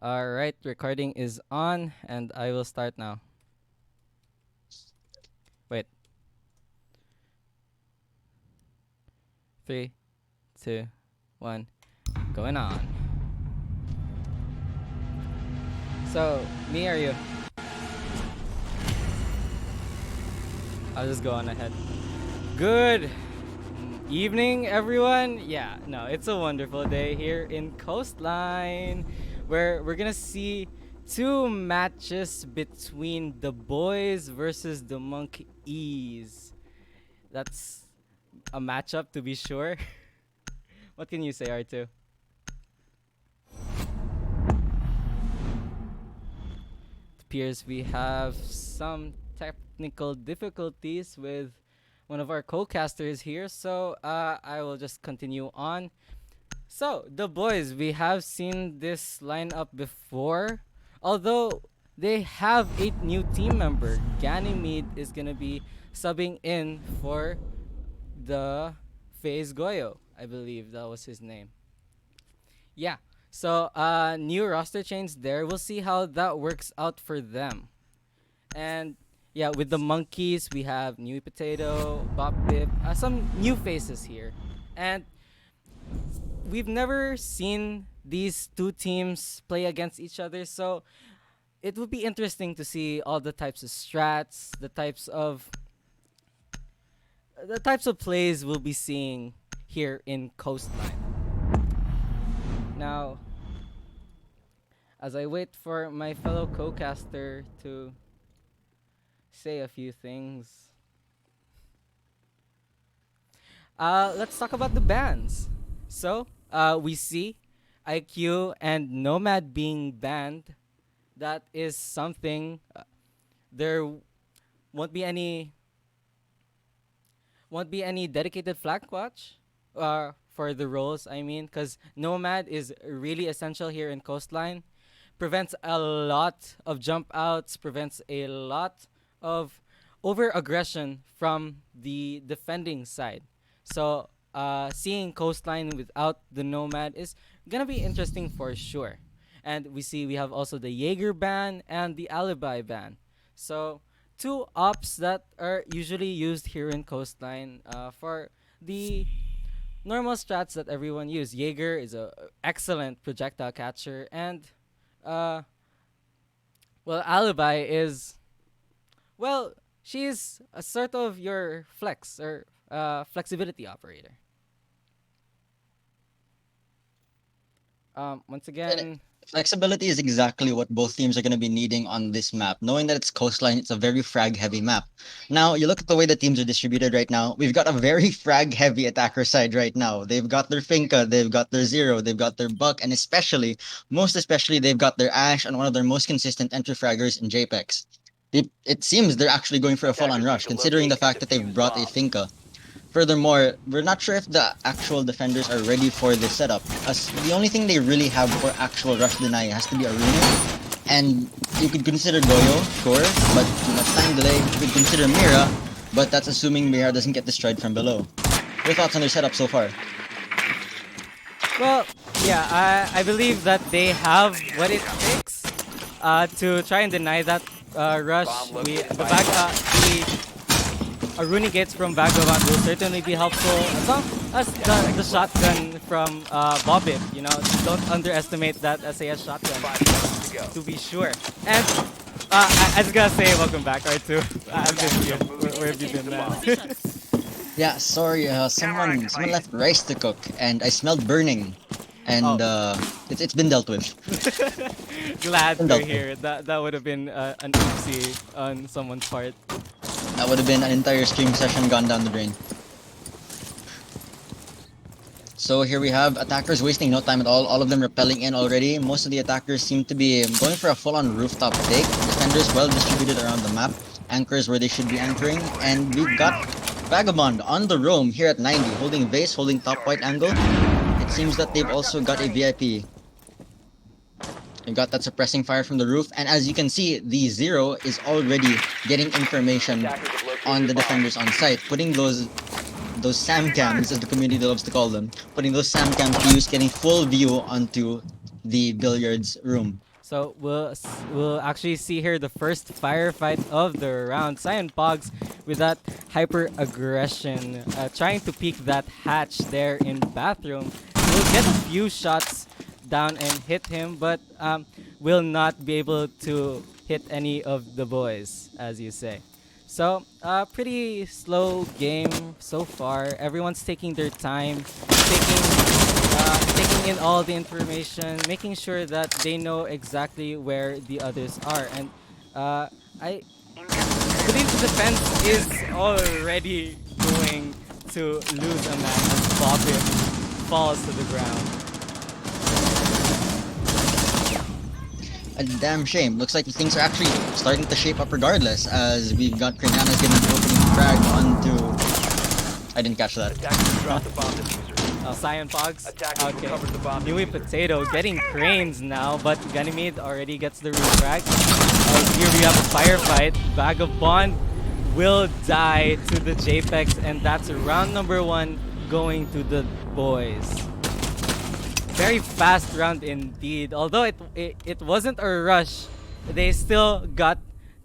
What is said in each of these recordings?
Alright, recording is on and I will start now. Wait. 3, 2, 1, going on. So, me or you? I'll just go on ahead. Good evening, everyone. Yeah, no, it's a wonderful day here in Coastline, where we're gonna see two matches between the boys versus the monkeys. That's a matchup to be sure. What can you say, R2? It appears we have some technical difficulties with one of our co-casters here, so I will just continue on. So, the boys, we have seen this lineup before, although they have a new team member. Ganymede is gonna be subbing in for the FaZe Goyo. I believe that was his name. Yeah. So, new roster change there. We'll see how that works out for them. And yeah, with the monkeys, we have New Potato, Bop Bip, some new faces here. And we've never seen these two teams play against each other, so it would be interesting to see all the types of strats, the types of plays we'll be seeing here in Coastline. Now, as I wait for my fellow co-caster to say a few things, let's talk about the bans. So, we see IQ and Nomad being banned. That is something. There won't be any dedicated flag watch for the roles. I mean, because Nomad is really essential here in Coastline. Prevents a lot of jump outs. Prevents a lot of over aggression from the defending side. So seeing Coastline without the Nomad is gonna be interesting for sure. And we have also the Jaeger ban and the Alibi ban. So two ops that are usually used here in Coastline for the normal strats that everyone use. Jaeger is a excellent projectile catcher, and uh, Alibi is, well, she's a sort of your flex or flexibility operator. Once And again, flexibility is exactly what both teams are going to be needing on this map. Knowing that it's coastline, it's a very frag heavy map. Now, you look at the way the teams are distributed right now. We've got a very frag heavy attacker side right now. They've got their Finka, they've got their Zero, they've got their Buck, and most especially, they've got their Ash and one of their most consistent entry fraggers in JPEX. It seems they're actually going for a full on Attackers need rush, to considering the locate and fact that they've defuse brought a bombs. Finka. Furthermore, we're not sure if the actual defenders are ready for this setup, as the only thing they really have for actual rush deny has to be Aruna, and you could consider Goyo, sure, but too much time delay. You could consider Mira, but that's assuming Mira doesn't get destroyed from below. Your thoughts on their setup so far? well, yeah, I believe that they have what it takes to try and deny that rush. Bomb We located the by back the Aruni gates from Vagabond will certainly be helpful, as long as the shotgun from Bobbit. You know, don't underestimate that SAS shotgun, 5 seconds to go. to be sure. And I was gonna say welcome back, R2. I've been here. Where have you been, man? Yeah, sorry, someone left rice to cook, and I smelled burning, and Oh, it's been dealt with. glad Been to dealt with. hear. That would have been an oopsie on someone's part. That would have been an entire stream session gone down the drain. So here we have attackers wasting no time at all of them repelling in already. Most of the attackers seem to be going for a full-on rooftop take. Defenders well distributed around the map. Anchors where they should be anchoring. And we've got Vagabond on the roam here at 90, holding base, holding top white angle. It seems that they've also got a VIP. They've got that suppressing fire from the roof. And as you can see, the Zero is already getting information Attackers have located on the a bomb. defenders on site, putting those SAM cams, as the community loves to call them, putting those SAM cams to use, getting full view onto the billiards room. So we'll actually see here the first firefight of the round. Cyan Pogs with that hyper aggression, trying to peek that hatch there in bathroom. Will get a few shots down and hit him, but will not be able to hit any of the boys, as you say. So, pretty slow game so far. Everyone's taking their time, taking in all the information, making sure that they know exactly where the others are. And I believe the defense is already going to lose a man as Bobby falls to the ground. A damn shame. Looks like things are actually starting to shape up regardless, as we've got Krinanas getting an opening frag onto... I didn't catch that. Cyan Fox. Okay. Nui Potato getting cranes now, but Ganymede already gets the root frag. Here we have a firefight. Vagabond will die to the JPEX, and that's round number 1 going to the boys. Very fast round indeed. Although it wasn't a rush, they still got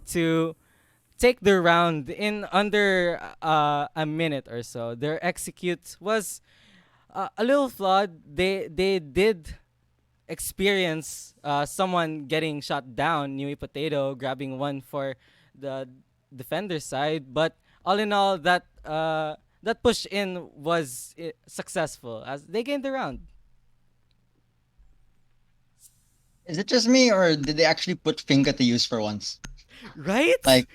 to take the round in under a minute or so. Their execute was a little flawed. They did experience someone getting shot down, Nui Potato grabbing one for the defender side, but all in all, that push in was successful as they gained the round. Is it just me, or did they actually put Finka to use for once? Right? Like,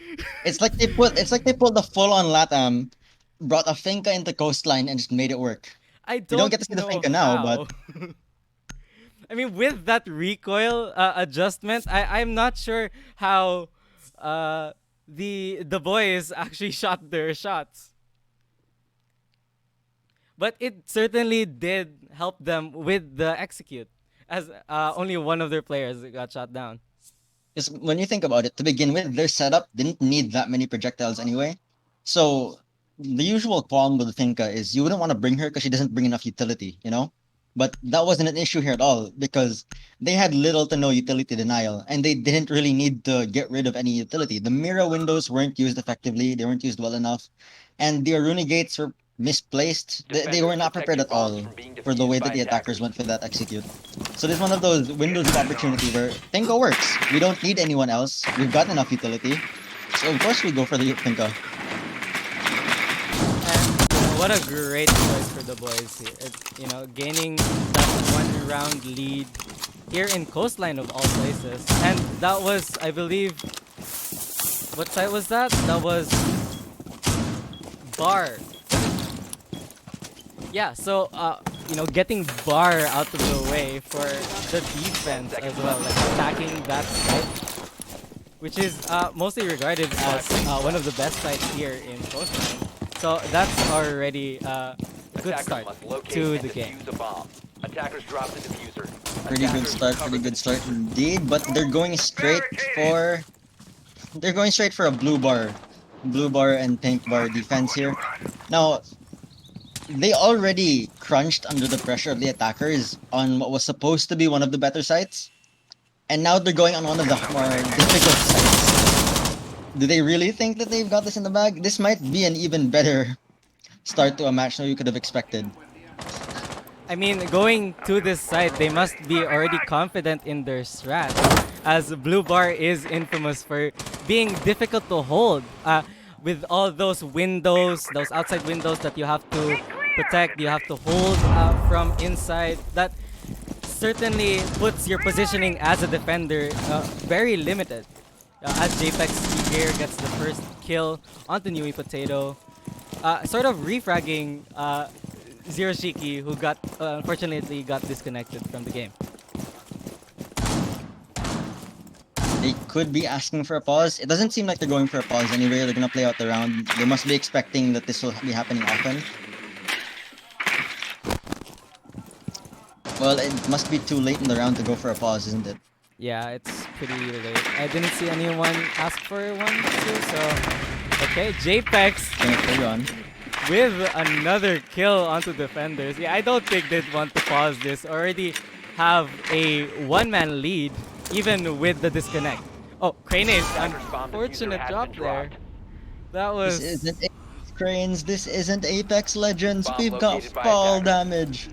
it's like they pulled the full-on Latam, brought a Finka into Coastline, and just made it work. I We don't get to see the know Finka now, but how. I mean, with that recoil adjustment, I'm not sure how the boys actually shot their shots. But it certainly did help them with the execute, as only one of their players got shot down. because when you think about it, to begin with, their setup didn't need that many projectiles anyway. So the usual qualm with Finka is you wouldn't want to bring her because she doesn't bring enough utility, you know? But that wasn't an issue here at all because they had little to no utility denial and they didn't really need to get rid of any utility. The mirror windows weren't used effectively, they weren't used well enough, and the Aruni gates were misplaced. They were not prepared at all for the way that the attackers went for that execute. So this is one of those windows of opportunity where Finka works. We don't need anyone else. We've got enough utility. So of course we go for the Finka. And what a great choice for the boys here. Gaining that 1 round lead here in Coastline of all places. And that was, I believe, what site was that? That was Bar. Yeah, so getting Bar out of the way for the defense as well, like attacking that site, which is mostly regarded as one of the best sites here in Coastline. So that's already a good start to the game. Attackers drop the diffuser. Pretty good start indeed, but they're going straight for a blue bar and pink bar defense here. Now, they already crunched under the pressure of the attackers on what was supposed to be one of the better sites, and now they're going on one of the more difficult sites. Do they really think that they've got this in the bag? This might be an even better start to a match than you could have expected. I mean, going to this site, they must be already confident in their strat, as Blue Bar is infamous for being difficult to hold. With all those windows, those outside windows that you have to protect, you have to hold from inside. That certainly puts your positioning as a defender very limited. As JPEX here gets the first kill onto Nui Potato, sort of refragging Zero Shiki, who unfortunately got disconnected from the game. They could be asking for a pause. It doesn't seem like they're going for a pause anyway. They're gonna play out the round. They must be expecting that this will be happening often. Well, it must be too late in the round to go for a pause, isn't it? Yeah, it's pretty late. I didn't see anyone ask for one too, so... Okay, JPEX Gonna carry on. with another kill onto defenders. Yeah, I don't think they'd want to pause this. Already have a one-man lead even with the disconnect. Oh, Cranage, Attackers bomb diffuser unfortunate has drop been there. dropped. That This was isn't Apex Cranes. This isn't Apex Legends. Bomb We've got located by fall attackers. damage.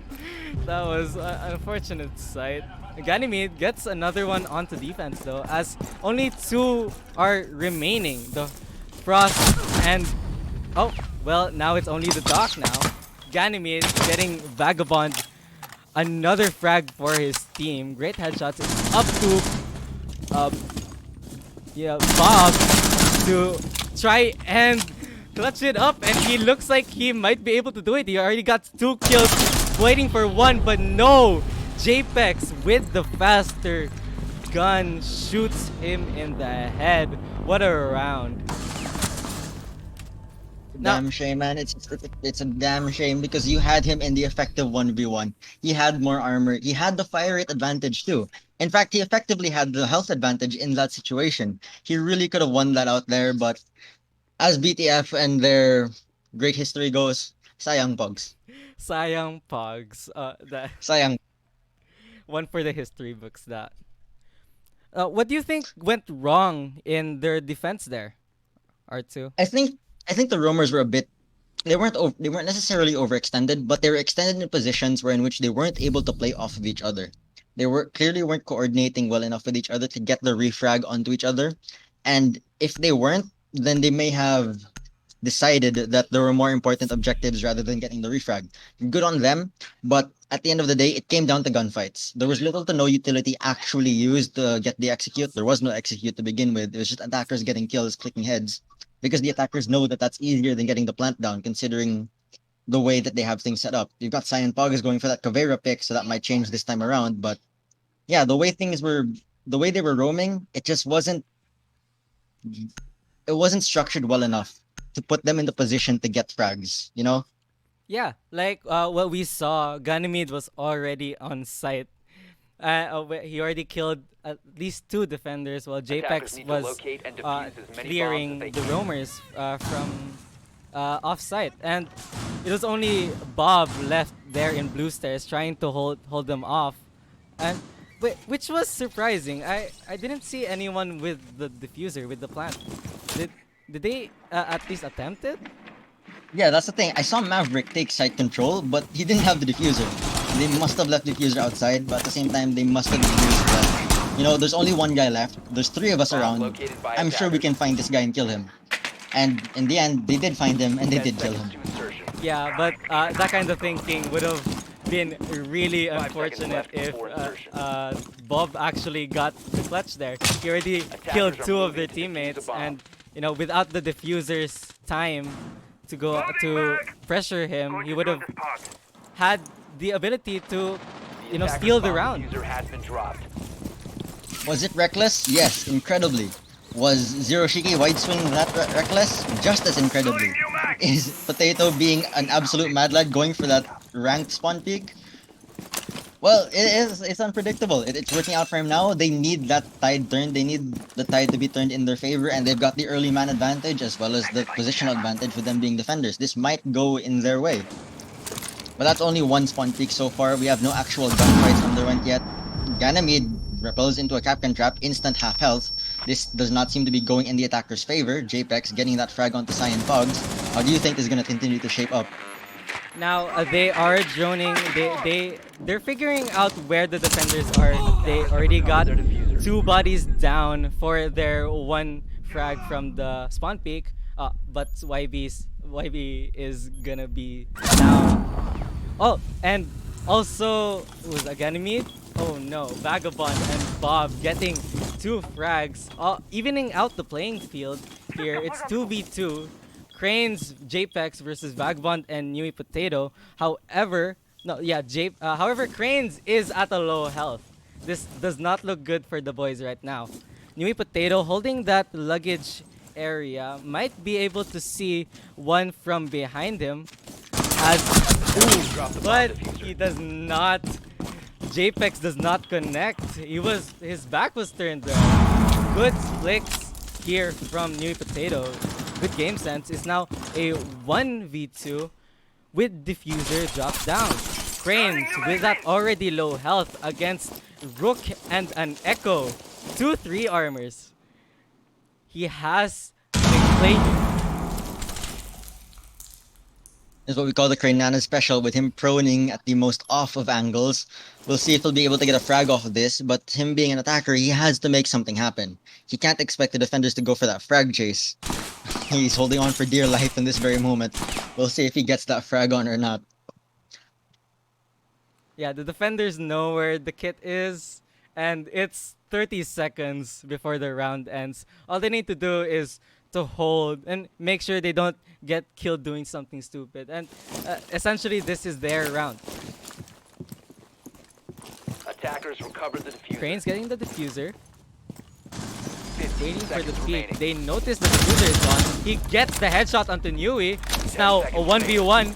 that was an unfortunate sight. Ganymede gets another one onto defense though, as only two are remaining. The Frost and oh well, now it's only the Doc now. Ganymede getting Vagabond another frag for his team. Great headshots. It's up to Bob to try and clutch it up, and he looks like he might be able to do it. He already got 2 kills, waiting for 1, but no! JPEX with the faster gun shoots him in the head. What a round. Now- Damn shame, man. It's a damn shame because you had him in the effective 1v1. He had more armor. He had the fire rate advantage too. In fact, he effectively had the health advantage in that situation. He really could have won that out there, but as BTF and their great history goes, sayang Pogs. Sayang Pogs. That Sayang. one for the history books. That. What do you think went wrong in their defense there, R2? I think the roamers were a bit they weren't necessarily overextended, but they were extended in positions where in which they weren't able to play off of each other. They clearly weren't coordinating well enough with each other to get the refrag onto each other. And if they weren't, then they may have decided that there were more important objectives rather than getting the refrag. Good on them, but at the end of the day, it came down to gunfights. There was little to no utility actually used to get the execute. There was no execute to begin with. It was just attackers getting kills, clicking heads, because the attackers know that that's easier than getting the plant down, considering the way that they have things set up. You've got Cyan Poggers going for that Caveira pick, so that might change this time around. But yeah, the way they were roaming, it wasn't structured well enough to put them in the position to get frags, you know? Yeah, like what we saw, Ganymede was already on site. He already killed at least 2 defenders, while Attackers JPEX need to was locate and defuse as many clearing bombs as the they can. roamers from off site, and it was only Bob left there in blue stairs trying to hold them off, and which was surprising. I didn't see anyone with the diffuser with the plant. Did they at least attempt it? Yeah, that's the thing. I saw Maverick take site control, but he didn't have the diffuser. They must have left the diffuser outside, but at the same time, they must have diffused that. You know, there's only one guy left. There's 3 of us Bomb around. located by I'm sure we attackers. can find this guy and kill him. And in the end, they did find him and they 10 did kill seconds him. to insertion. Yeah, but that kind of thinking would have been really 5 seconds unfortunate left if before insertion. Bob actually got the clutch there. He already Attackers killed are 2 of moving their to defuse the teammates, bomb. and without the diffuser's time to go to pressure him, he would have had the ability to The attacker's steal the bomb round. diffuser has been dropped. Was it reckless? Yes, incredibly. Was Zero Shiki wide swing that reckless? Just as incredibly. Is Potato being an absolute mad lad going for that ranked spawn peak? Well, it's unpredictable. It's working out for him now. They need that tide turned. They need the tide to be turned in their favor, and they've got the early man advantage as well as the positional advantage with them being defenders. This might go in their way. But that's only one spawn peak so far. We have no actual gunfights underwent yet. Ganymede repels into a Capcan trap, instant half health. This does not seem to be going in the attacker's favor. JPEX getting that frag onto Cyan Pogs. How do you think this is going to continue to shape up? Now they are droning. They're figuring out where the defenders are. They already got Their diffuser. 2 bodies down for their 1 frag from the spawn peak. But YB is gonna be down. Oh, and also was a Ganymede. Oh no, Vagabond and Bob getting 2 frags, evening out the playing field here. It's 2v2. Cranes, JPEX versus Vagabond and Nui Potato. However, Cranes is at a low health. This does not look good for the boys right now. Nui Potato holding that luggage area might be able to see one from behind him. But he does not. JPEX does not connect. His back was turned there. Good flicks here from Nui Potato. Good game sense. It's now a 1v2 with diffuser dropped down. Cranes with that already low health against Rook and an Echo. 2-3 armors. He has big play here. Is what we call the Crane Nana special, with him proning at the most off of angles. We'll see if he'll be able to get a frag off of this, but him being an attacker, he has to make something happen. He can't expect the defenders to go for that frag chase. He's holding on for dear life in this very moment. We'll see if he gets that frag on or not. Yeah, the defenders know where the kit is, and it's 30 seconds before the round ends. All they need to do is to hold and make sure they don't get killed doing something stupid. And essentially, this is their round. Attackers recovered the diffuser. Crane's getting the diffuser, 15 waiting for the seconds peek. remaining. They notice the diffuser is gone. He gets the headshot onto Nui. It's now a 1v1.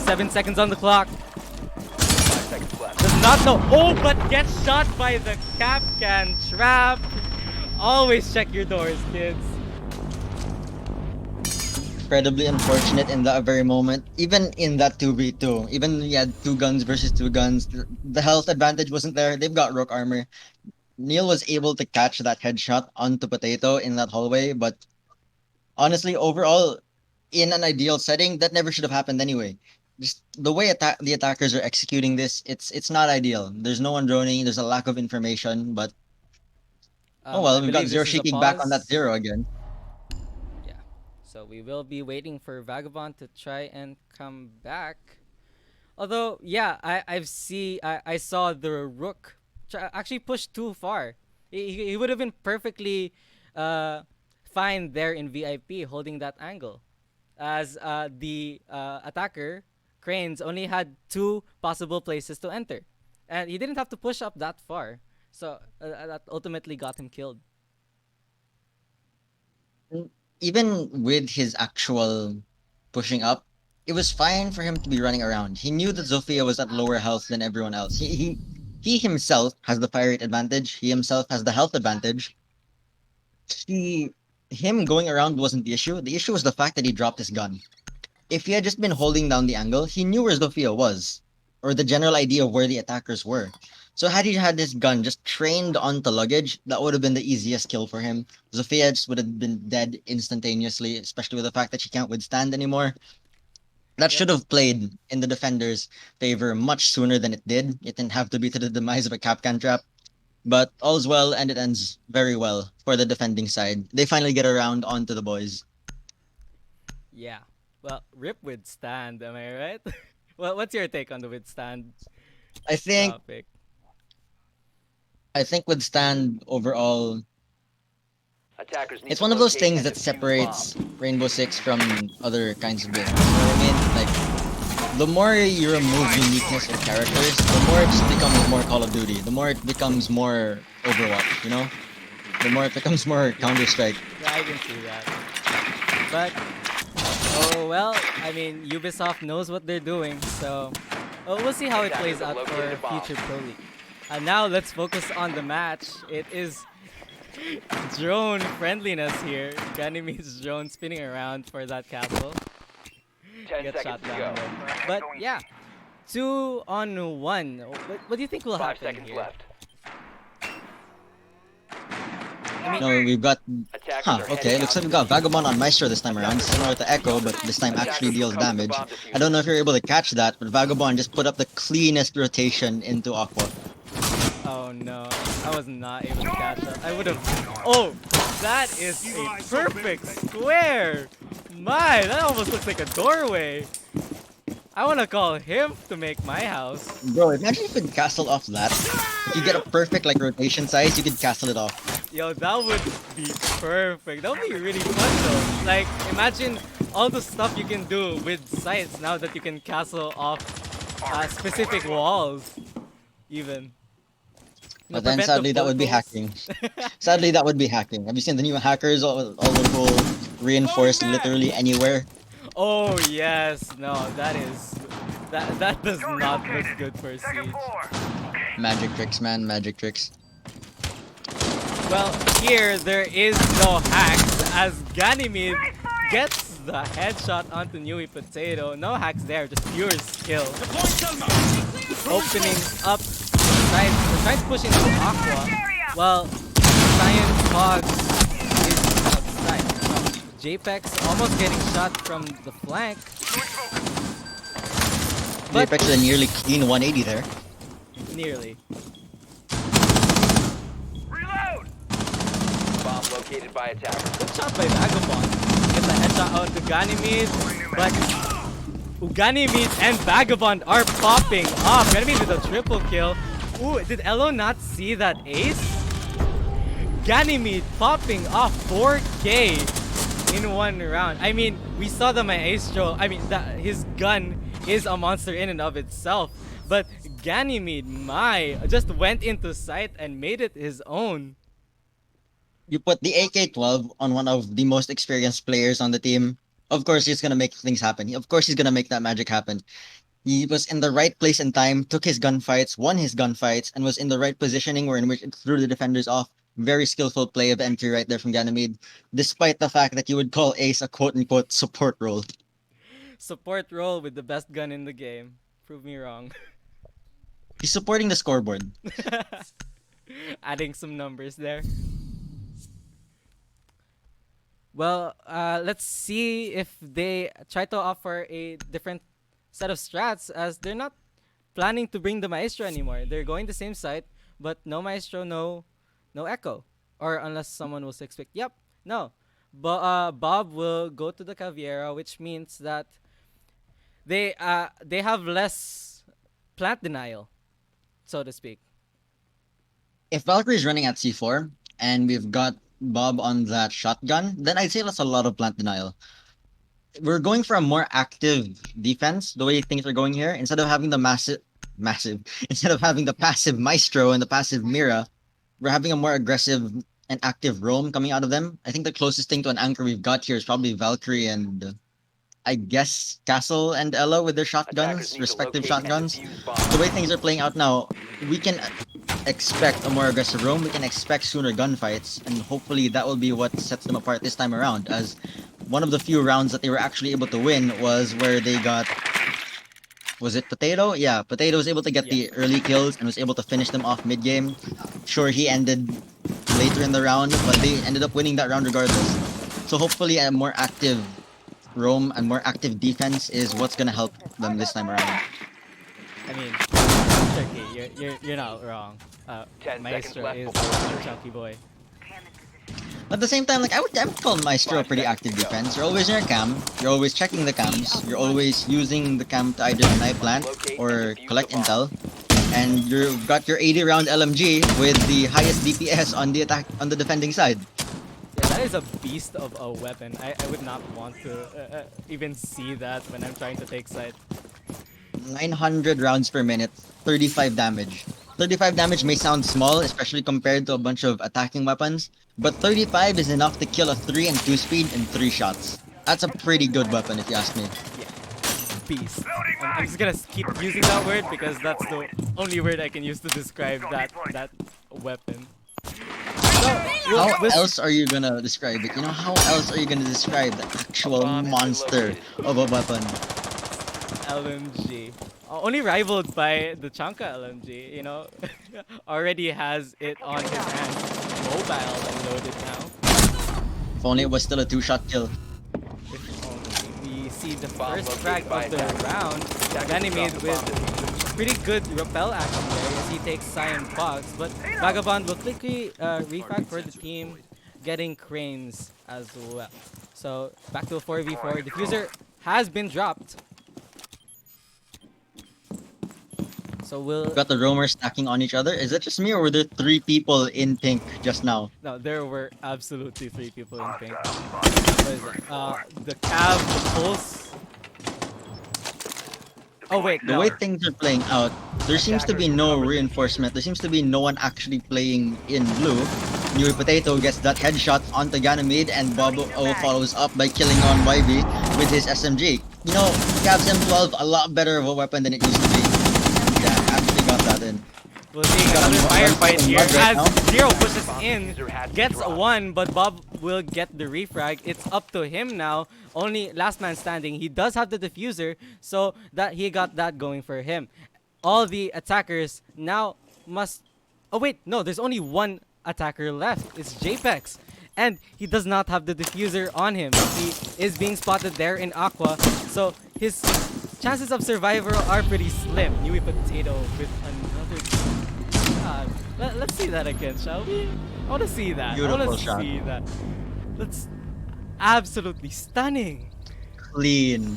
7 seconds on the clock. 5 seconds left. Does not know. Oh, but gets shot by the Capcan trap. Always check your doors, kids. Incredibly unfortunate in that very moment. Even in that 2v2, even when you had 2 guns versus 2 guns, the health advantage wasn't there. They've got Rook armor. Neil was able to catch that headshot onto Potato in that hallway, but honestly, overall, in an ideal setting, that never should have happened anyway. Just the way the attackers are executing this, it's not ideal. There's no one droning. There's a lack of information, but oh well, I we've got believe Zero this is a shaking back on that pause. 0 again. Yeah. So we will be waiting for Vagabond to try and come back. Although, yeah, I saw the Rook actually push too far. He would have been perfectly fine there in VIP holding that angle, as the attacker Cranes only had 2 possible places to enter, and he didn't have to push up that far. So that ultimately got him killed. Even with his actual pushing up, it was fine for him to be running around. He knew that Zofia was at lower health than everyone else. He himself has the fire rate advantage. He himself has the health advantage. Him going around wasn't the issue. The issue was the fact that he dropped his gun. If he had just been holding down the angle, he knew where Zofia was, or the general idea of where the attackers were. So had he had this gun just trained onto luggage, that would have been the easiest kill for him. Zofia just would have been dead instantaneously, especially with the fact that she can't withstand anymore. That Yep. should have played in the defenders' favor much sooner than it did. It didn't have to be to the demise of a Capcan trap. But all's well, and it ends very well for the defending side. They finally get around onto the boys. Yeah. Well, rip withstand, am I right? Well, what's your take on the withstand I think topic? withstand overall. Attackers need It's to one of those locate things and that defuse separates bomb. Rainbow Six from other kinds of games. You know what I mean? Like, the more you remove uniqueness of characters, the more it just becomes more Call of Duty. The more it becomes more Overwatch, you know? The more it becomes more Counter-Strike. Yeah, I can see that. But oh well, I mean Ubisoft knows what they're doing, so we'll see how it plays out for future Pro League. And now let's focus on the match. It is drone friendliness here. Ganymede's drone spinning around for that castle. 10 Gets seconds shot to down go. though. But yeah, 2-on-1. What do you think will 5 happen seconds here? left. I mean, No, we've got... Attackers Huh, are okay, heading looks out like we've got Vagabond on Maestro this time around, similar to Echo, but this time actually deals damage. I don't know if you're able to catch that, but Vagabond just put up the cleanest rotation into Aqua. oh no, I was not able to catch that. I would have. Oh, that is a perfect square. My, that almost looks like a doorway. I want to call him to make my house. Bro, imagine if you could castle off that. If you get a perfect like rotation size, you could castle it off. Yo, that would be perfect. That would be really fun though. Like, imagine all the stuff you can do with sights now that you can castle off specific walls, even. But then sadly that would be hacking. Sadly that would be hacking. Have you seen the new hackers? All the whole reinforced literally anywhere. Oh yes, no, that does not look good for Siege. Magic tricks, man, magic tricks. Well, here there is no hacks as Ganymede gets the headshot onto Newy Potato. No hacks there, just pure skill. Opening up the side's pushing to Aqua. Well, Science Hogs is outside. JPEX almost getting shot from the flank. But Apex a nearly clean 180 there. nearly. Reload! Bomb located by attacker. Good shot by Vagabond. Gets a headshot out to Ganymede, but Ganymede and Vagabond are popping off. Ganymede with a triple kill. Ooh, did Elo not see that ace? Ganymede popping off 4K in one round. I mean, we saw the Maestro. I mean, his gun is a monster in and of itself. But Ganymede, just went into sight and made it his own. You put the AK-12 on one of the most experienced players on the team. Of course, he's gonna make things happen. Of course, he's gonna make that magic happen. He was in the right place and time, took his gunfights, won his gunfights, and was in the right positioning in which it threw the defenders off. Very skillful play of entry right there from Ganymede, despite the fact that you would call Ace a quote-unquote support role. Support role with the best gun in the game. Prove me wrong. He's supporting the scoreboard. Adding some numbers there. Well, let's see if they try to offer a different set of strats, as they're not planning to bring the Maestro anymore. They're going the same site, but no Maestro, no Echo. Or unless someone was expect. Yep, no. But Bob will go to the Caviera, which means that they have less plant denial, so to speak. If Valkyrie's running at C4 and we've got Bob on that shotgun, then I'd say that's a lot of plant denial. We're going for a more active defense, the way things are going here. Instead of having the massive, instead of having the passive Maestro and the passive Mira, we're having a more aggressive and active roam coming out of them. I think the closest thing to an anchor we've got here is probably Valkyrie and I guess Castle and Ella with their Attackers shotguns, need to respective locate and shotguns. defuse bomb. The way things are playing out now, we can expect a more aggressive roam. We can expect sooner gunfights, and hopefully that will be what sets them apart this time around. As one of the few rounds that they were actually able to win was where they got, was it Potato? Yeah, Potato was able to get the early kills and was able to finish them off mid game. Sure, he ended later in the round, but they ended up winning that round regardless. So hopefully a more active roam and more active defense is what's gonna help them this time around. I mean, Turkey, you're not wrong. 10 Maestro seconds left is before a chunky boy. At the same time, like I would call Maestro a pretty active defense. You're always in your cam, you're always checking the cams, you're always using the cam to either snipe plant or collect intel, and you've got your 80 round LMG with the highest DPS on the defending side. Yeah, that is a beast of a weapon. I would not want to even see that when I'm trying to take sight. 900 rounds per minute, 35 damage. 35 damage may sound small, especially compared to a bunch of attacking weapons, but 35 is enough to kill a 3 and 2 speed in 3 shots. That's a pretty good weapon if you ask me. Beast. I'm just gonna keep using that word because that's the only word I can use to describe that weapon. So, How else are you gonna describe it? You know, how else are you gonna describe the actual monster of a weapon? LMG. Only rivaled by the Chanka LMG, you know? Already has it on his hands. Mobile and loaded now. If only it was still a 2-shot kill. If only we see the first frag of the round. Ganymede with pretty good repel action there as he takes Cyan Fox, but Vagabond will quickly refrag for the team, getting cranes as well. So back to a 4v4. Diffuser has been dropped. So we'll... Got the roamers stacking on each other. Is that just me or were there 3 people in pink just now? No, there were absolutely 3 people in pink. What is it? The Cav, the Pulse. Oh wait, The no. way things are playing out, there seems to be no reinforcement. There seems to be no one actually playing in blue. Newy Potato gets that headshot onto Ganymede, and Bobo follows up by killing on YB with his SMG. You know, Cavs M12 a lot better of a weapon than it used to be. Yeah, actually got that in. We'll see Got another one firefight in here mud right as now. Zero pushes in, User has been gets dropped. one, but Bob will get the refrag. It's up to him now. Only last man standing. He does have the diffuser, so that he got that going for him. All the attackers now must. Oh wait, no. There's only one attacker left. It's JPEX. And he does not have the diffuser on him. He is being spotted there in Aqua. So his chances of survival are pretty slim. Newy Potato with another. God. Let's see that again, shall we? I want to see that. I Beautiful want to shot. see that. That's absolutely stunning. Clean.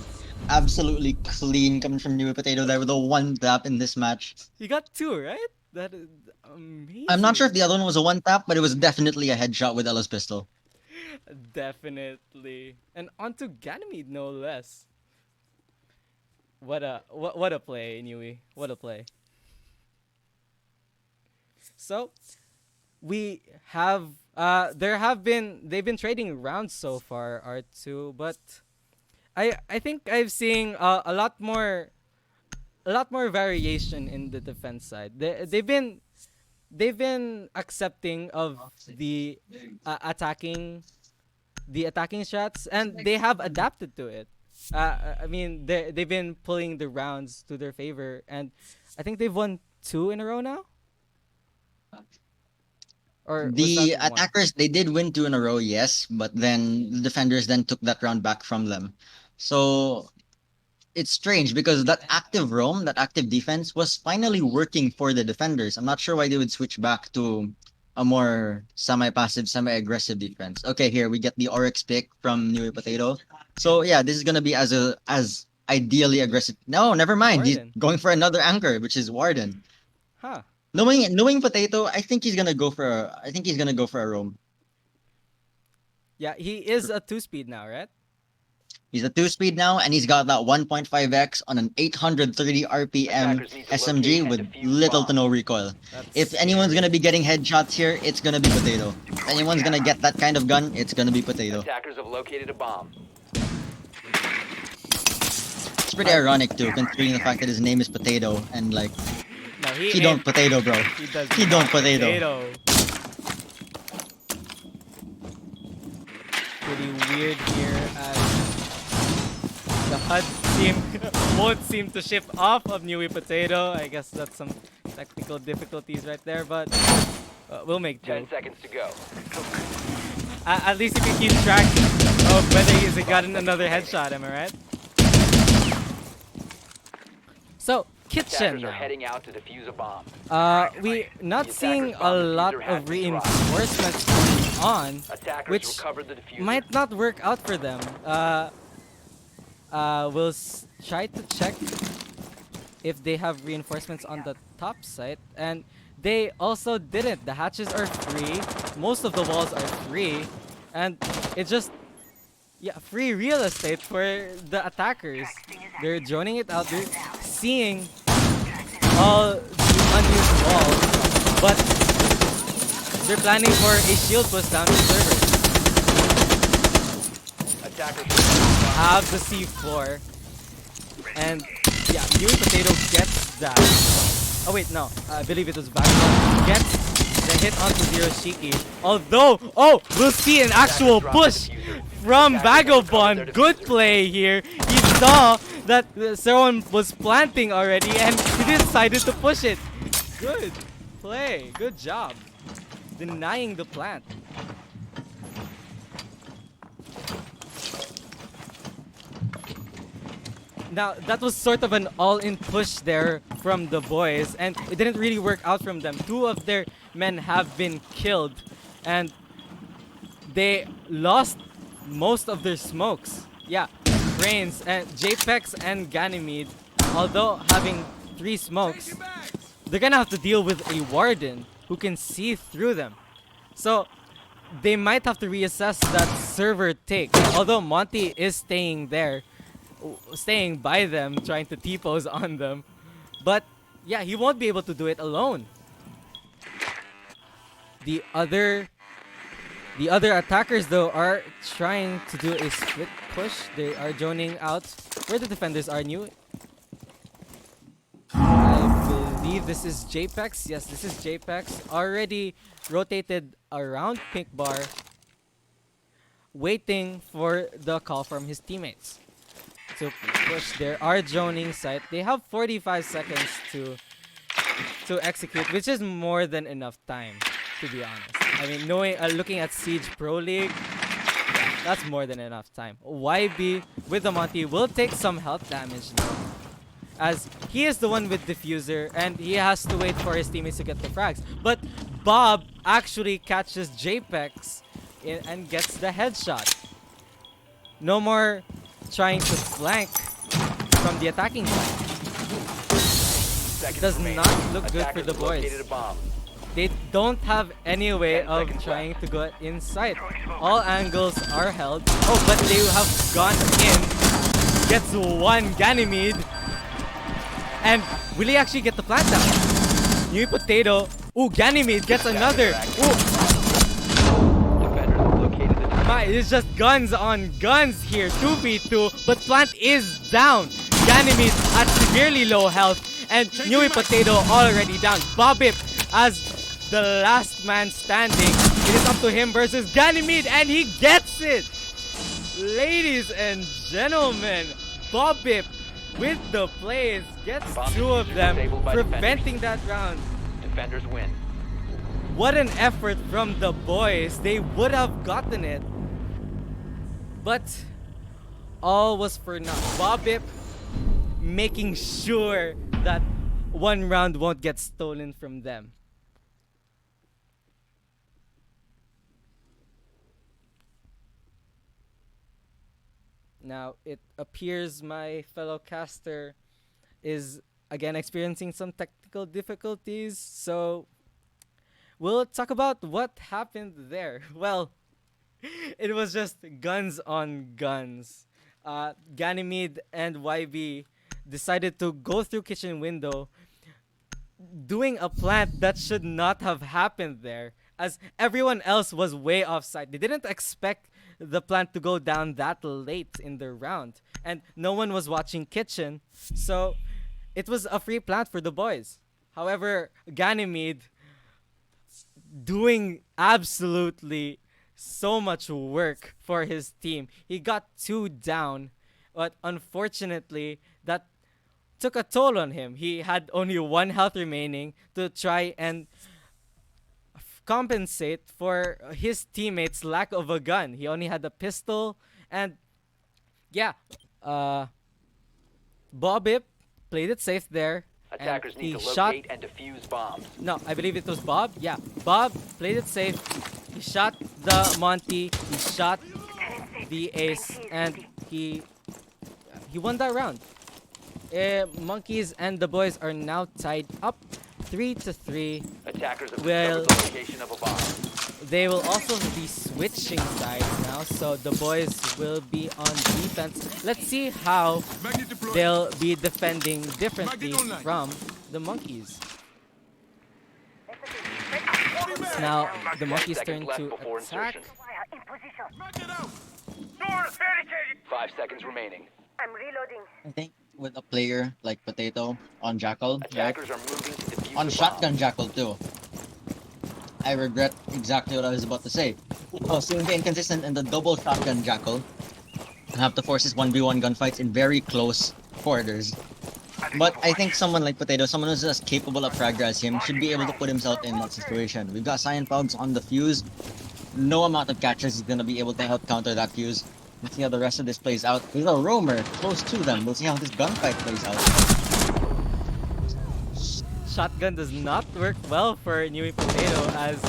Absolutely clean coming from New Potato there with the one tap in this match. He got two, right? That is amazing. I'm not sure if the other one was a one tap, but it was definitely a headshot with Ella's pistol. Definitely. And onto Ganymede, no less. What a play, Nui. What a play. So, we have they've been trading rounds so far, R2, but I think I've seen a lot more variation in the defense side. They've been accepting of the attacking shots, and they have adapted to it. I mean, they've been pulling the rounds to their favor, and I think they've won 2 in a row now. Or was The that one? attackers, they did win 2 in a row, yes, but then the defenders then took that round back from them. So it's strange because that active roam, that active defense was finally working for the defenders. I'm not sure why they would switch back to a more semi-passive, semi-aggressive defense. Okay, here we get the Oryx pick from New Potato. So yeah, this is gonna be as ideally aggressive. No, never mind. He's Warden. going for another anchor, which is Warden. Huh. Knowing Potato, I think he's gonna go for a roam. Yeah, he is a 2-speed now, right? He's a 2-speed now, and he's got that 1.5x on an 830 RPM Attackers need to SMG locate and with defuse little to bombs. no recoil. That's If anyone's scary. gonna be getting headshots here, it's gonna be Potato. If anyone's gonna get that kind of gun, it's gonna be Potato. Attackers have located a bomb. It's pretty ironic too, considering the fact that his name is Potato and like No, he don't Potato, bro. He does. He not don't potato. Pretty weird here as the HUD won't seem to shift off of Newy Potato. I guess that's some technical difficulties right there, but we'll make do. 10 seconds to go. At least if you keep track of whether he's gotten another headshot, am I right? So, Kitchen Attackers are now. heading out to defuse a bomb. We not The seeing attacker's a bomb lot diffuser has of been dropped. reinforcements going on, Attackers which recovered the diffuser. might not work out for them. We'll try to check if they have reinforcements on the top site, and they also didn't. The hatches are free, most of the walls are free, and it's just free real estate for the attackers. They're droning it out, they're seeing all the unused walls, but they're planning for a shield push down the server. Attackers Have the C4, and yeah, Newy Potato gets that. Oh wait, no, I believe it was Vagabond. Gets the hit onto Zero Shiki. Although, we'll see an actual push from Vagabond. Good play here. He saw that someone was planting already, and he decided to push it. Good play. Good job. Denying the plant. Now, that was sort of an all-in push there from the boys, and it didn't really work out from them. 2 of their men have been killed, and they lost most of their smokes. Yeah, Brains and JPEX and Ganymede, although having 3 smokes, they're gonna have to deal with a Warden who can see through them. So, they might have to reassess that server take. Although Monty is staying there, staying by them, trying to T-pose on them. But yeah, he won't be able to do it alone. The other attackers though are trying to do a split push. They are droning out where the defenders are new. I believe believe this is JPEX. Yes, this is JPEX. Already rotated around Pink Bar, waiting for the call from his teammates to push their R zoning site. They have 45 seconds to execute, which is more than enough time, to be honest. I mean, knowing looking at Siege Pro League, that's more than enough time. YB with the Monty will take some health damage now, as he is the one with Diffuser and he has to wait for his teammates to get the frags. But Bob actually catches JPEX and gets the headshot. No more trying to flank from the attacking side. Seconds Does remaining. not look good for Attackers the have boys. located a bomb. They don't have any way 10 of seconds trying left. to go inside. All angles are held. Oh, but they have gone in. Gets one Ganymede. And will he actually get the plant down? New Potato. Ooh, Ganymede gets another. Ooh, Defenders have located the my, it's just guns on guns here. 2v2. But plant is down. Ganymede at severely low health. And New Potato already down. Bobip as the last man standing. It is up to him versus Ganymede, and he gets it! Ladies and gentlemen, Bobip with the plays gets Bomb two of diffuser them, disabled by preventing that round. defenders win. What an effort from the boys. They would have gotten it. But all was for naught. Bobip making sure that one round won't get stolen from them. Now, it appears my fellow caster is again experiencing some technical difficulties, so we'll talk about what happened there. Well, it was just guns on guns. Ganymede and YB decided to go through kitchen window, doing a plant that should not have happened there, as everyone else was way offside. They didn't expect the plant to go down that late in the round, and no one was watching kitchen, so it was a free plant for the boys. However, Ganymede doing absolutely so much work for his team. He got 2 down, but unfortunately that took a toll on him. He had only 1 health remaining to try and compensate for his teammates' lack of a gun. He only had a pistol, and yeah, Bobip played it safe there. And Attackers he need to shot. locate and defuse bombs. No, I believe it was Bob. Yeah, Bob played it safe. He shot the Monty. He shot the ace, and he won that round. Monkeys and the boys are now tied up 3-3. Attackers have Well- discovered the location of a bomb. They will also be switching sides now, so the boys will be on defense. Let's see how they'll be defending differently from the monkeys. It's now the monkeys' 10 turn seconds left to before attack. insertion. 5 seconds remaining. I'm reloading. I think with a player like Potato on Jackal, right? Attackers are moving to defuse On the Shotgun bomb. Jackal too. I regret exactly what I was about to say. Oh, seeing the inconsistent in the double Shotgun Jackal. And have to force his 1v1 gunfights in very close quarters. But I think someone like Potato, someone who's as capable of fragger as him, should be able to put himself in that situation. We've got Cyan Pogs on the fuse. No amount of catches is gonna be able to help counter that fuse. Let's see how the rest of this plays out. There's a roamer close to them. We'll see how this gunfight plays out. Shotgun does not work well for Nui Potato, as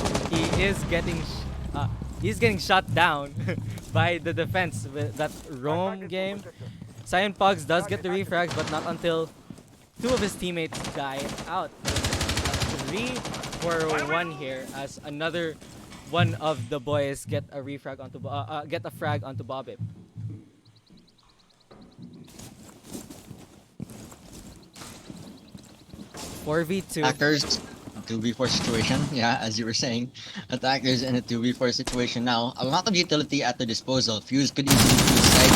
he's getting shot down by the defense with that roam game. Cyan Pogs does get the refrags, but not until 2 of his teammates die out. 3-for-1 here, as another one of the boys get a refrag onto get a frag onto Bobip. (4v2). Attackers, a 2v4 situation. Yeah, as you were saying. Attackers in a 2v4 situation now. A lot of utility at their disposal. Fuse could easily fuse side.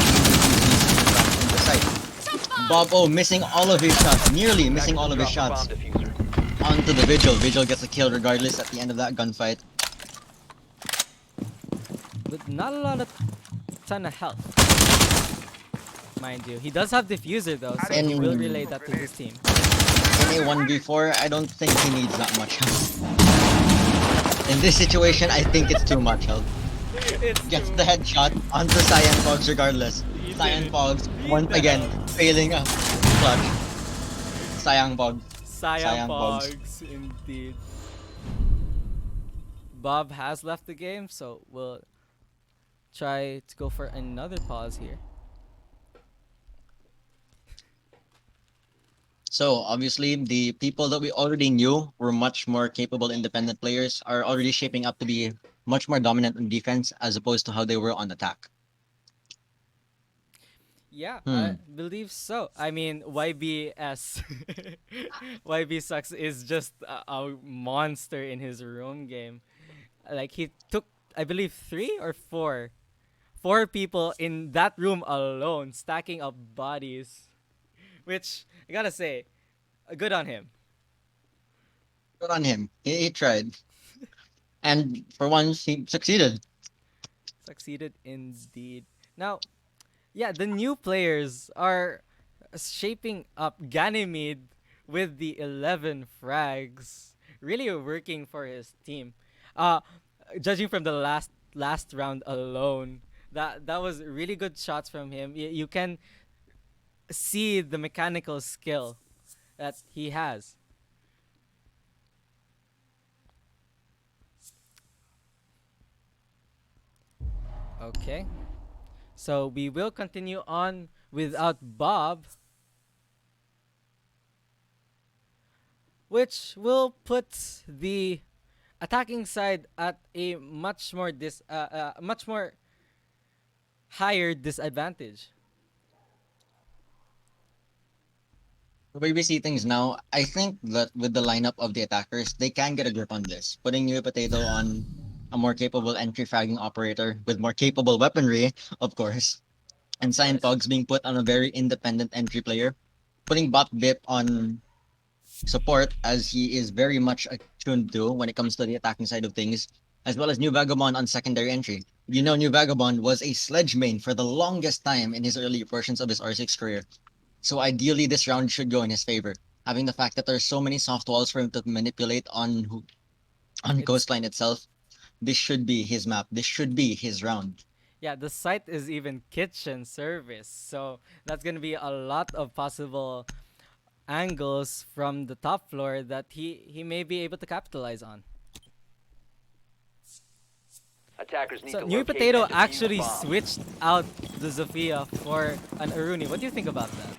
Into side. Bobo missing all of his shots. Nearly missing all of his Drop the shots. bomb diffuser. onto the Vigil. Vigil gets a kill regardless at the end of that gunfight. With not a lot of ton of health, mind you. He does have diffuser though, so he will relay that to his team. In a 1v4, I don't think he needs that much health. In this situation, I think it's too much health. Gets the headshot onto Cyan Fogs regardless. Cyan Fogs, once again, failing a clutch. Cyan Fogs. Cyan Fogs, indeed. Bob has left the game, so we'll try to go for another pause here. So, obviously, the people that we already knew were much more capable independent players are already shaping up to be much more dominant on defense as opposed to how they were on attack. Yeah, I believe so. I mean, YB Sucks is just a monster in his room game. Like, he took, I believe, 3 or 4 people in that room alone, stacking up bodies. Which, I gotta say, good on him. Good on him. He tried. And for once, he succeeded. Succeeded indeed. Now, yeah, the new players are shaping up. Ganymede with the 11 frags, really working for his team. Judging from the last round alone, that was really good shots from him. You can see the mechanical skill that he has. Okay. So we will continue on without Bob, which will put the attacking side at a much more higher disadvantage. The way we see things now, I think that with the lineup of the attackers, they can get a grip on this. Putting New Potato on a more capable entry fragging operator with more capable weaponry, of course, and Cyan Yes. Pogs being put on a very independent entry player. Putting Bop Bip on support, as he is very much attuned to when it comes to the attacking side of things, as well as New Vagabond on secondary entry. You know, New Vagabond was a sledge main for the longest time in his early portions of his R6 career. So ideally, this round should go in his favor. Having the fact that there's so many soft walls for him to manipulate on Coastline itself, this should be his map. This should be his round. Yeah, the site is even kitchen service, so that's gonna be a lot of possible angles from the top floor that he may be able to capitalize on. Attackers need So to New locate Potato and defuse actually bombs. switched out the Zofia for an Aruni. What do you think about that?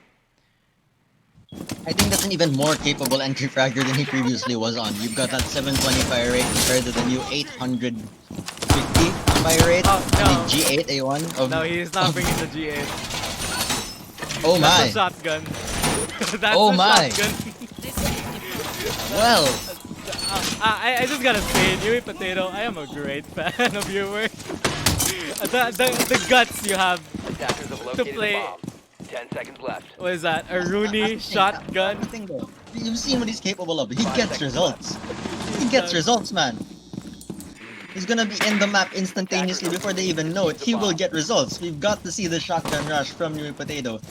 I think that's an even more capable entry fragger than he previously was on. You've got that 720 fire rate compared to the new 850 fire rate. Oh, no. The G8A1 of... No, he's not bringing the G8. Oh my! That's a shotgun. That's Oh a my. shotgun. Well, I just gotta say, New Potato, I am a great fan of your work. The guts you have. Attackers have located play- the bomb. 10 seconds left. What is that? A Rooney shotgun? you've seen what he's capable of. He gets results. He gets results, man. He's gonna be in the map instantaneously before they even know it. He will get results. We've got to see the shotgun rush from New Potato.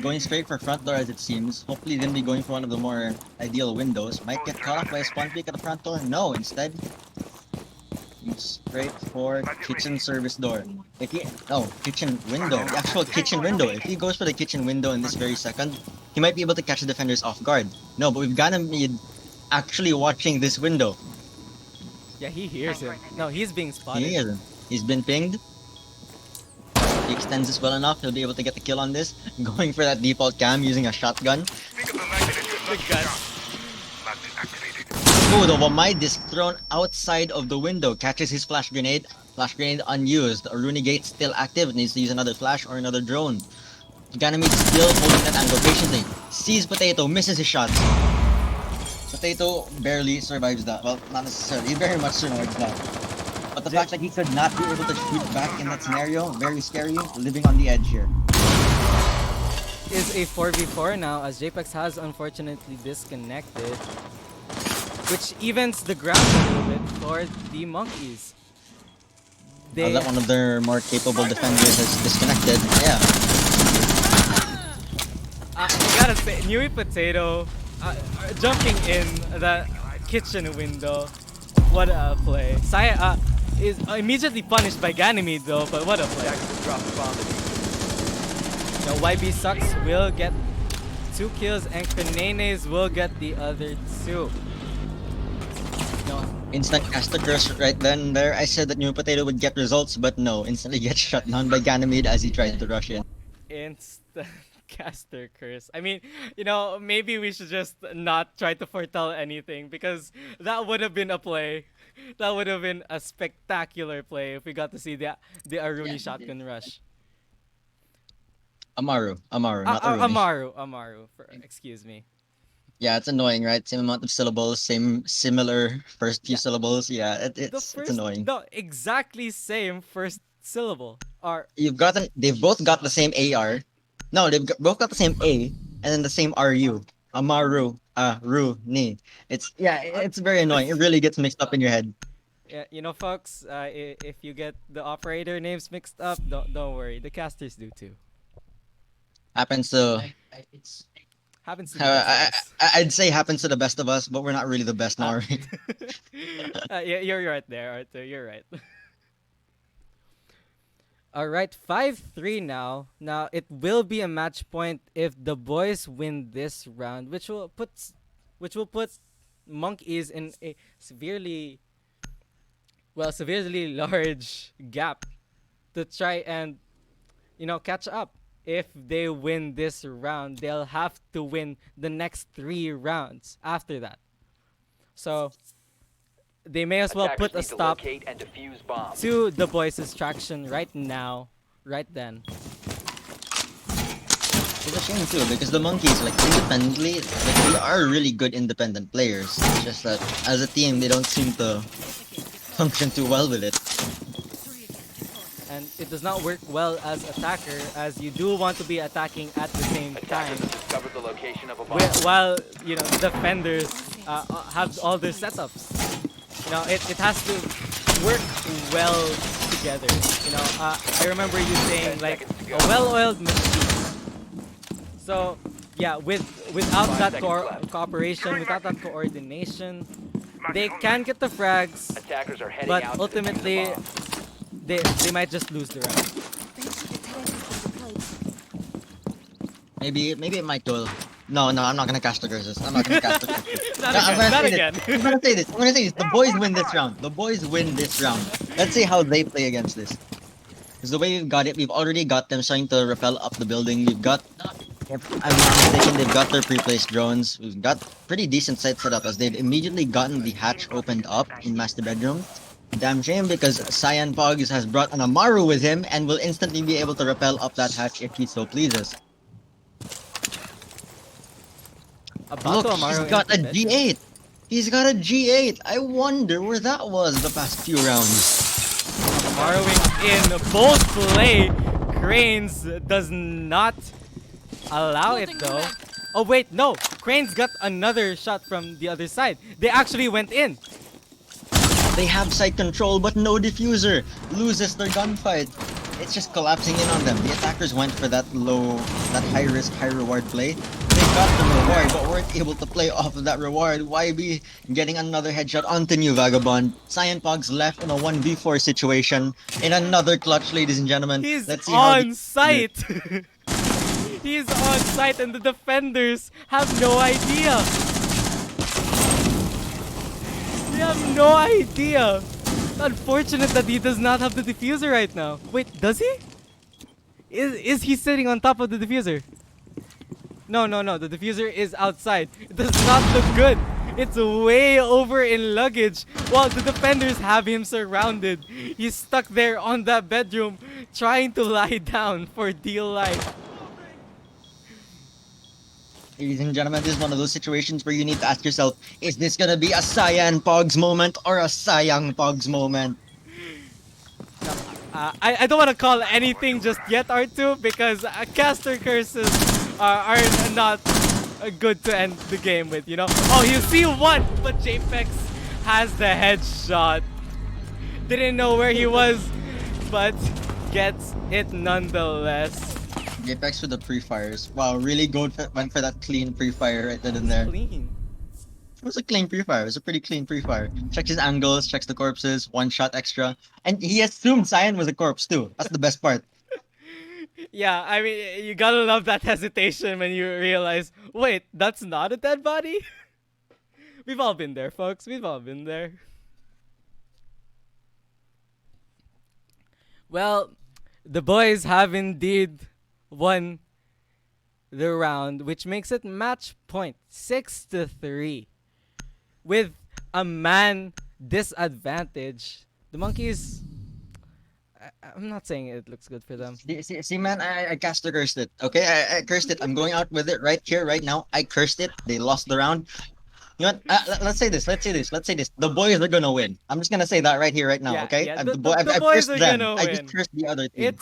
Going straight for front door as it seems. Hopefully he's gonna be going for one of the more ideal windows. Might get caught off by a spawn peek at the front door. No, instead he's straight for kitchen service door. If he kitchen window. The actual kitchen window. If he goes for the kitchen window in this very second, he might be able to catch the defenders off guard. No, but we've got him actually watching this window. Yeah, he hears him. No, he's being spotted. He isn't. He's been pinged. He extends this well enough, he'll be able to get the kill on this. Going for that default cam using a shotgun. The guts. Oh, the Wamai disc thrown outside of the window catches his flash grenade. Flash grenade unused. Aruni gate still active. Needs to use another flash or another drone. Ganymede still holding that angle patiently. Sees Potato, misses his shots. Potato barely survives that. Well, not necessarily. He very much survives that. But the fact that he could not be able to shoot back in that scenario, very scary. Living on the edge here. is a 4v4 now, as JPEX has unfortunately disconnected, which evens the ground a little bit for the Monkeys. Now They that one of their more capable defenders is disconnected. Yeah. I gotta say, Newy Potato jumping in the kitchen window. What a play. Saya is immediately punished by Ganymede though, but what a play. Attackers drop the bomb. Now YB Sucks will get 2 kills and Kanenes will get the other 2. No, Instant cast the curse right then and there. I said that New Potato would get results, but no. Instantly gets shut down by Ganymede as he tried to rush in. instant caster curse. I mean, you know, maybe we should just not try to foretell anything because that would have been a play. That would have been a spectacular play if we got to see the Aruni shotgun rush. Amaru, not Aruni. Amaru. Excuse me. Yeah, it's annoying, right? Same amount of syllables, similar first few syllables. Yeah, it's annoying. The exactly same first syllable. Or They've both got the same AR. No, both got the same A and then the same RU. Amaru, Ru, Ni. It's very annoying. It really gets mixed up in your head. yeah, you know, folks. If you get the operator names mixed up, don't worry. The casters do too. Happens to Happens to the best of us. I'd say happens to the best of us, but we're not really the best now, right? Yeah, you're right there, Arthur. You're right. All right, 5-3 now. Now it will be a match point if the boys win this round, which will put Monkeys in a severely large gap to try and catch up. If they win this round, they'll have to win the next 3 rounds after that. So they may as well Attackers put a need to stop locate and defuse bombs. to the boys' traction right now, right then. It's a shame too because the Monkeys, like independently, they are really good independent players. It's just that as a team, they don't seem to function too well with it. And it does not work well as attacker, as you do want to be attacking at the same time, Attackers discovered the location of a bomb. while defenders have all their setups. It has to work well together. I remember you saying 10 like seconds to go. a well-oiled machine. So yeah, without 5 that seconds left. cooperation, without that coordination, they can get the frags, Attackers are heading but out to ultimately defuse the bomb. they might just lose the round. Maybe it might duel. No, I'm not gonna cast the curses. I'm not gonna cast the curses. Not No, I'm again. gonna Not say again. this. I'm gonna say this. The boys win this round. The boys win this round. Let's see how they play against this. Because the way we've got it, we've already got them trying to rappel up the building. We've got, if I'm not mistaken, they've got their pre-placed drones. We've got pretty decent site set up as they've immediately gotten the hatch opened up in master bedroom. Damn shame because Cyan Pogs has brought an Amaru with him and will instantly be able to rappel up that hatch if he so pleases. About Look, he's got a G8. He's got a G8. I wonder where that was the past few rounds. Borrowing in bold play. Cranes does not allow it though. Oh wait, no. Cranes got another shot from the other side. They actually went in. They have site control but no diffuser. Loses their gunfight. It's just collapsing in on them. The attackers went for that high risk, high reward play. They got the reward but weren't able to play off of that reward. YB getting another headshot onto New Vagabond. Cyan Pogs left in a 1v4 situation. In another clutch, ladies and gentlemen. He's Let's see how on site. He's on site and the defenders have no idea. They have no idea. Unfortunate that he does not have the diffuser right now. Wait, does he? Is he sitting on top of the diffuser? No. The diffuser is outside. It does not look good. It's way over in luggage while the defenders have him surrounded. He's stuck there on that bedroom trying to lie down for dear life. Ladies and gentlemen, this is one of those situations where you need to ask yourself, is this gonna be a Cyan Pogs moment or a Sayang Pogs moment? I don't want to call anything just yet, R2, because caster curses are not good to end the game with, you know? Oh, you see one, but JPEX has the headshot. Didn't know where he was, but gets it nonetheless. Apex with the pre-fires. Wow, really went for that clean pre-fire right then and there. Clean. It was a clean pre-fire. It was a pretty clean pre-fire. Checks his angles, checks the corpses, one shot extra. And he assumed Cyan was a corpse too. That's the best part. Yeah, I mean, you gotta love that hesitation when you realize, wait, that's not a dead body? We've all been there, folks. We've all been there. Well, the boys have indeed won the round, which makes it match point 6-3. With a man disadvantage, the monkeys. I'm not saying it looks good for them. See, man, I caster cursed it. Okay, I cursed it. I'm going out with it right here, right now. I cursed it. They lost the round. You know what? Let's say this. Let's say this. Let's say this. The boys are gonna win. I'm just gonna say that right here, right now. Yeah, okay? yeah, I've, the I've boys cursed are them. gonna I win. just cursed the other team.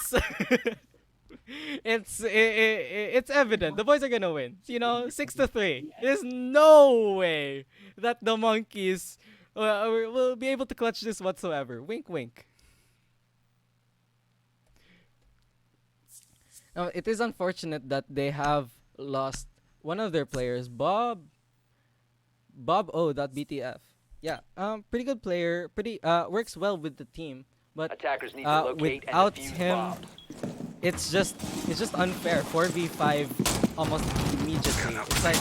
It's evident the boys are gonna win. You know, 6-3. There's no way that the monkeys will be able to clutch this whatsoever. Wink, wink. Now, it is unfortunate that they have lost one of their players, Bob O.BTF. Yeah, pretty good player. Pretty works well with the team, but Attackers need to locate and without defuse him, bombs. it's just unfair. 4v5 almost immediately. It's like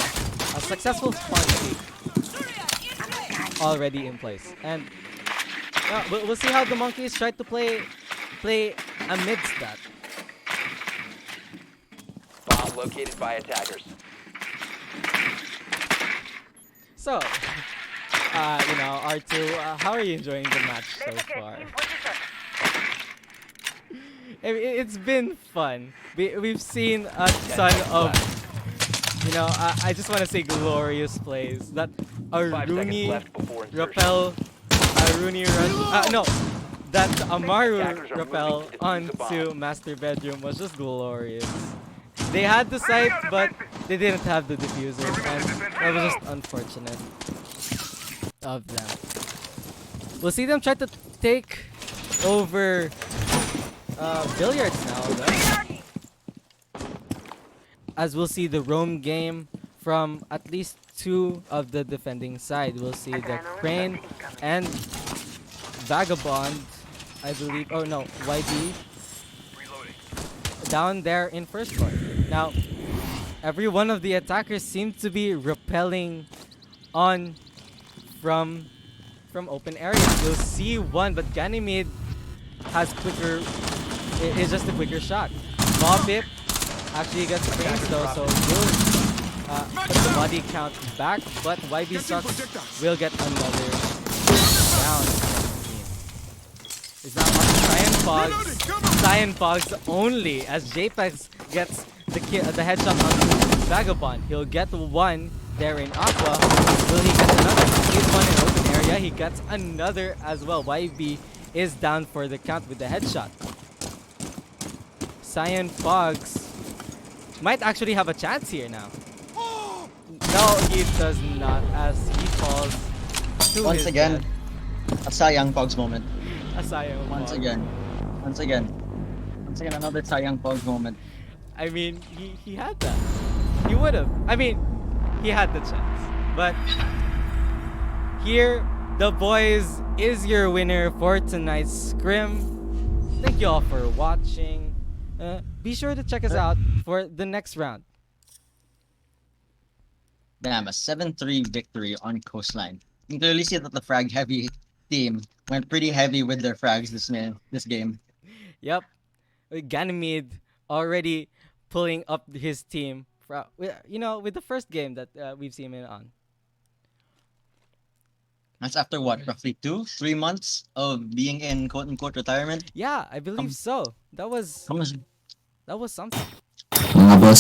a successful spawn peak already in place, and we'll see how the monkeys try to play amidst that. Bomb located by attackers. So, R2, how are you enjoying the match so far? It's been fun. We've seen a ton of, I just want to say glorious plays. That 5 seconds Aruni left before insertion. rappel, Aruni rush, no, that Amaru Attackers are rappel moving to defuse the onto bomb. Master Bedroom was just glorious. They had the site, but they didn't have the diffuser, and that was just unfortunate of them. We'll see them try to take over billiards now, though. As we'll see the roam game from at least two of the defending side. We'll see the Crane and Vagabond, I believe. Oh no, YB down there in first floor. Now, every one of the attackers seem to be repelling on from open areas. You'll see one, but Ganymede has quicker. It's just a quicker shot. Bobip actually gets frames though, so will put the body count back. But YB Sucks will get another down. It's not on Cyan Fogs. Cyan Fogs only as JPEX gets the headshot on Vagabond. He'll get one there in Aqua. Will he get another? He's one in open area. He gets another as well. YB is down for the count with the headshot. Cyan Fogs might actually have a chance here now. No, he does not as he falls to Once his again, death. a Sayang Pogs moment. A Cyan Once Fog. again, another Sayang Pogs moment. I mean, he had that. He would have. I mean, he had the chance. But here, the boys is your winner for tonight's scrim. Thank you all for watching. Be sure to check us out for the next round. Damn, a 7-3 victory on Coastline. You can clearly see that the frag heavy team went pretty heavy with their frags this game. Yep. Ganymede already pulling up his team with the first game that we've seen him on. That's after what, roughly 2-3 months of being in quote unquote retirement. Yeah, I believe so. That was Comes something. Mga boss,